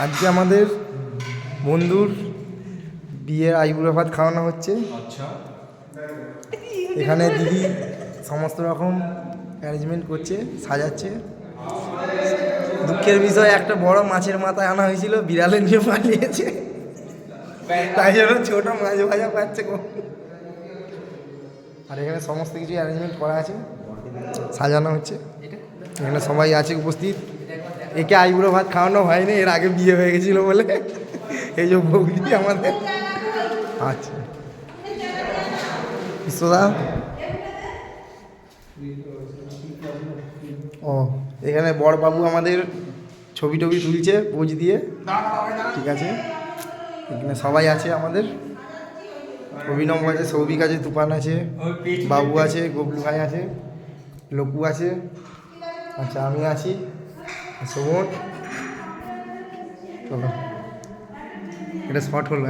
আজকে আমাদের বন্ধুর বিয়ের আইবুড়ো ভাত খাওয়ানো হচ্ছে। আচ্ছা, এখানে দিদি সমস্ত রকম অ্যারেঞ্জমেন্ট করছে, সাজাচ্ছে। দুঃখের বিষয় একটা বড় মাছের মাথায় আনা হয়েছিল, বিড়ালে নিয়ে পালিয়েছে, তাই জন্য ছোট মাছ ভাজা পাচ্ছে। আর এখানে সমস্ত কিছু অ্যারেঞ্জমেন্ট করা আছে, সাজানো হচ্ছে। এখানে সবাই আছে উপস্থিত। একে আইবুড়ো ভাত খাওয়ানো হয়নি, এর আগে বিয়ে হয়ে গেছিলো বলে। এই যে বৌদি আমাদের। আচ্ছা বিশ্বদা। ও এখানে বড়বাবু আমাদের ছবি টবি তুলছে পোজ দিয়ে। ঠিক আছে, এখানে সবাই আছে আমাদের। অভিনব আছে, সৌভিক আছে, তুফান আছে, বাবু আছে, গবলু ভাই আছে, লোকু আছে। আচ্ছা আমি আছি, শোভন। চলো এটা স্পট হলো।